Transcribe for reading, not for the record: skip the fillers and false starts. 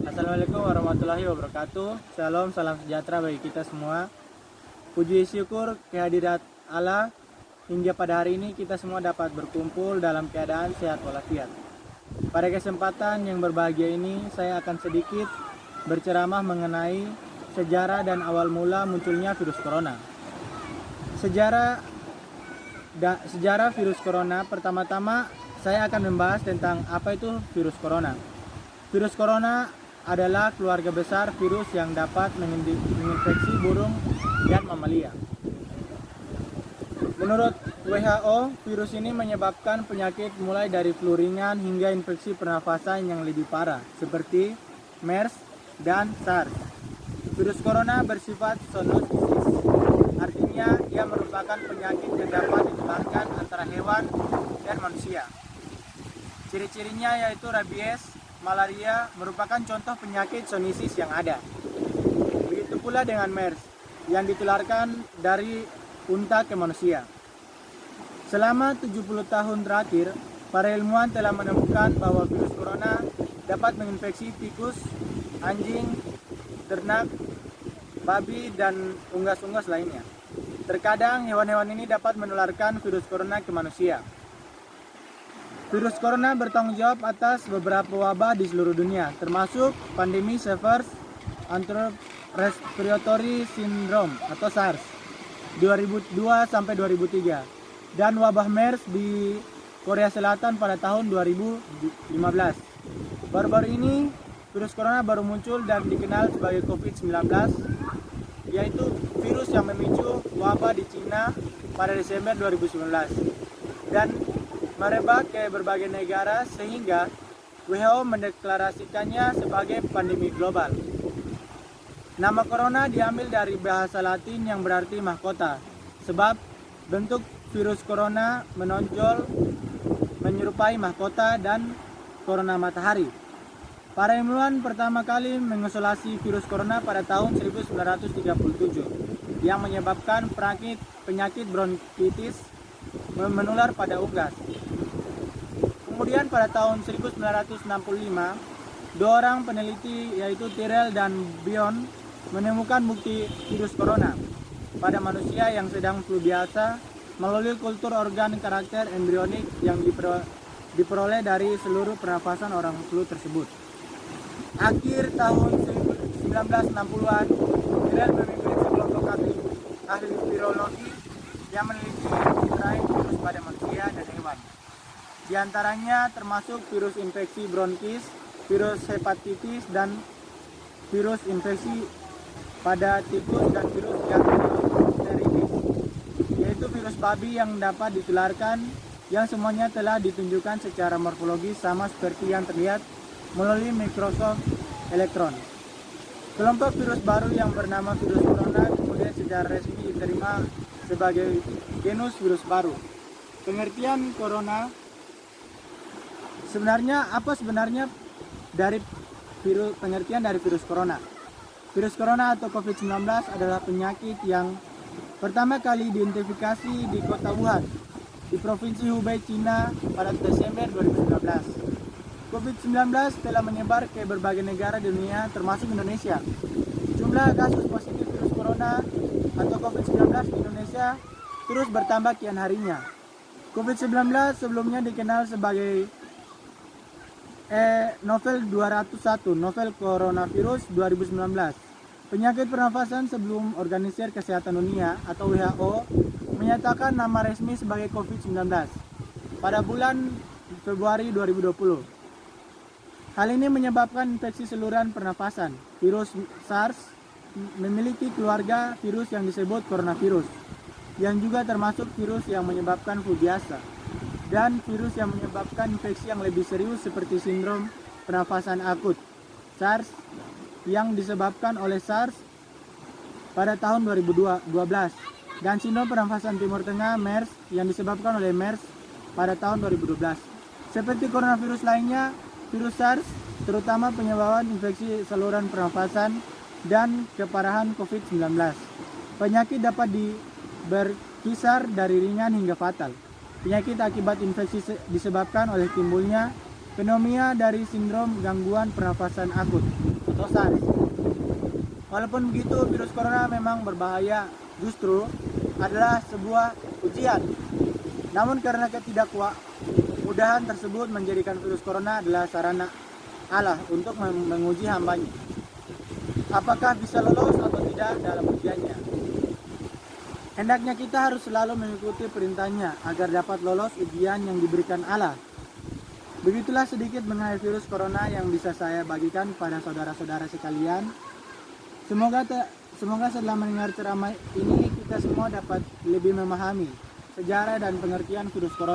Assalamualaikum warahmatullahi wabarakatuh. Shalom, salam sejahtera bagi kita semua. Puji syukur kehadirat Allah hingga pada hari ini kita semua dapat berkumpul dalam keadaan sehat walafiat. Pada kesempatan yang berbahagia ini saya akan sedikit berceramah mengenai sejarah dan awal mula munculnya virus corona. Sejarah virus corona, pertama-tama saya akan membahas tentang apa itu virus corona. Virus corona adalah keluarga besar virus yang dapat menginfeksi burung dan mamalia. Menurut WHO, virus ini menyebabkan penyakit mulai dari flu ringan hingga infeksi pernafasan yang lebih parah, seperti MERS dan SARS. Virus corona bersifat zoonosis, artinya ia merupakan penyakit yang dapat ditularkan antara hewan dan manusia. Ciri-cirinya yaitu rabies, malaria merupakan contoh penyakit zoonosis yang ada. Begitu pula dengan MERS yang ditularkan dari unta ke manusia. Selama 70 tahun terakhir, para ilmuwan telah menemukan bahwa virus corona dapat menginfeksi tikus, anjing, ternak, babi, dan unggas-unggas lainnya. Terkadang hewan-hewan ini dapat menularkan virus corona ke manusia. Virus corona bertanggung jawab atas beberapa wabah di seluruh dunia, termasuk pandemi Severe Respiratory Syndrome atau SARS 2002 sampai 2003 dan wabah MERS di Korea Selatan pada tahun 2015. Baru-baru ini virus corona baru muncul dan dikenal sebagai COVID-19, yaitu virus yang memicu wabah di Cina pada Desember 2019 dan merebak ke berbagai negara sehingga WHO mendeklarasikannya sebagai pandemi global. Nama corona diambil dari bahasa Latin yang berarti mahkota, sebab bentuk virus corona menonjol menyerupai mahkota dan corona matahari. Para ilmuwan pertama kali mengisolasi virus corona pada tahun 1937 yang menyebabkan penyakit bronkitis menular pada unggas. Kemudian pada tahun 1965, dua orang peneliti yaitu Tyrrell dan Bion menemukan bukti virus corona pada manusia yang sedang flu biasa melalui kultur organ karakter embrionik yang diperoleh dari seluruh pernafasan orang flu tersebut. Akhir tahun 1960-an, Tyrrell memimpin sekelompok ahli virologi yang meneliti tren virus pada manusia dan hewan. Di antaranya termasuk virus infeksi bronkis, virus hepatitis, dan virus infeksi pada tikus dan virus yang enteritis, yaitu virus babi yang dapat ditularkan, yang semuanya telah ditunjukkan secara morfologis sama seperti yang terlihat melalui mikroskop elektron. Kelompok virus baru yang bernama virus corona kemudian secara resmi diterima sebagai genus virus baru. Pengertian corona sebenarnya dari pengertian dari virus corona. Virus corona atau COVID-19 adalah penyakit yang pertama kali diidentifikasi di kota Wuhan, di Provinsi Hubei, Cina pada Desember 2019. COVID-19 telah menyebar ke berbagai negara di dunia termasuk Indonesia. Jumlah kasus positif virus corona atau COVID-19 di Indonesia terus bertambah kian harinya. COVID-19 sebelumnya dikenal sebagai novel 201, novel coronavirus 2019. Penyakit pernafasan sebelum Organisasi Kesehatan Dunia atau WHO menyatakan nama resmi sebagai COVID-19 pada bulan Februari 2020. Hal ini menyebabkan infeksi saluran pernafasan. Virus SARS memiliki keluarga virus yang disebut coronavirus, yang juga termasuk virus yang menyebabkan flu biasa, dan virus yang menyebabkan infeksi yang lebih serius seperti sindrom pernafasan akut SARS yang disebabkan oleh SARS pada tahun 2012 dan sindrom pernafasan Timur Tengah MERS yang disebabkan oleh MERS pada tahun 2012. Seperti coronavirus lainnya, virus SARS terutama penyebaran infeksi saluran pernafasan dan keparahan COVID-19. Penyakit dapat berkisar dari ringan hingga fatal. Penyakit akibat infeksi disebabkan oleh timbulnya pneumonia dari sindrom gangguan pernafasan akut atau SARS. Walaupun begitu, virus corona memang berbahaya, justru adalah sebuah ujian. Namun karena ketidakmudahan tersebut menjadikan virus corona adalah sarana Allah untuk menguji hambanya. Apakah bisa lolos atau tidak dalam ujiannya? Hendaknya kita harus selalu mengikuti perintahnya agar dapat lolos ujian yang diberikan Allah. Begitulah sedikit mengenai virus corona yang bisa saya bagikan kepada saudara-saudara sekalian. Semoga setelah mendengar ceramah ini kita semua dapat lebih memahami sejarah dan pengertian virus corona.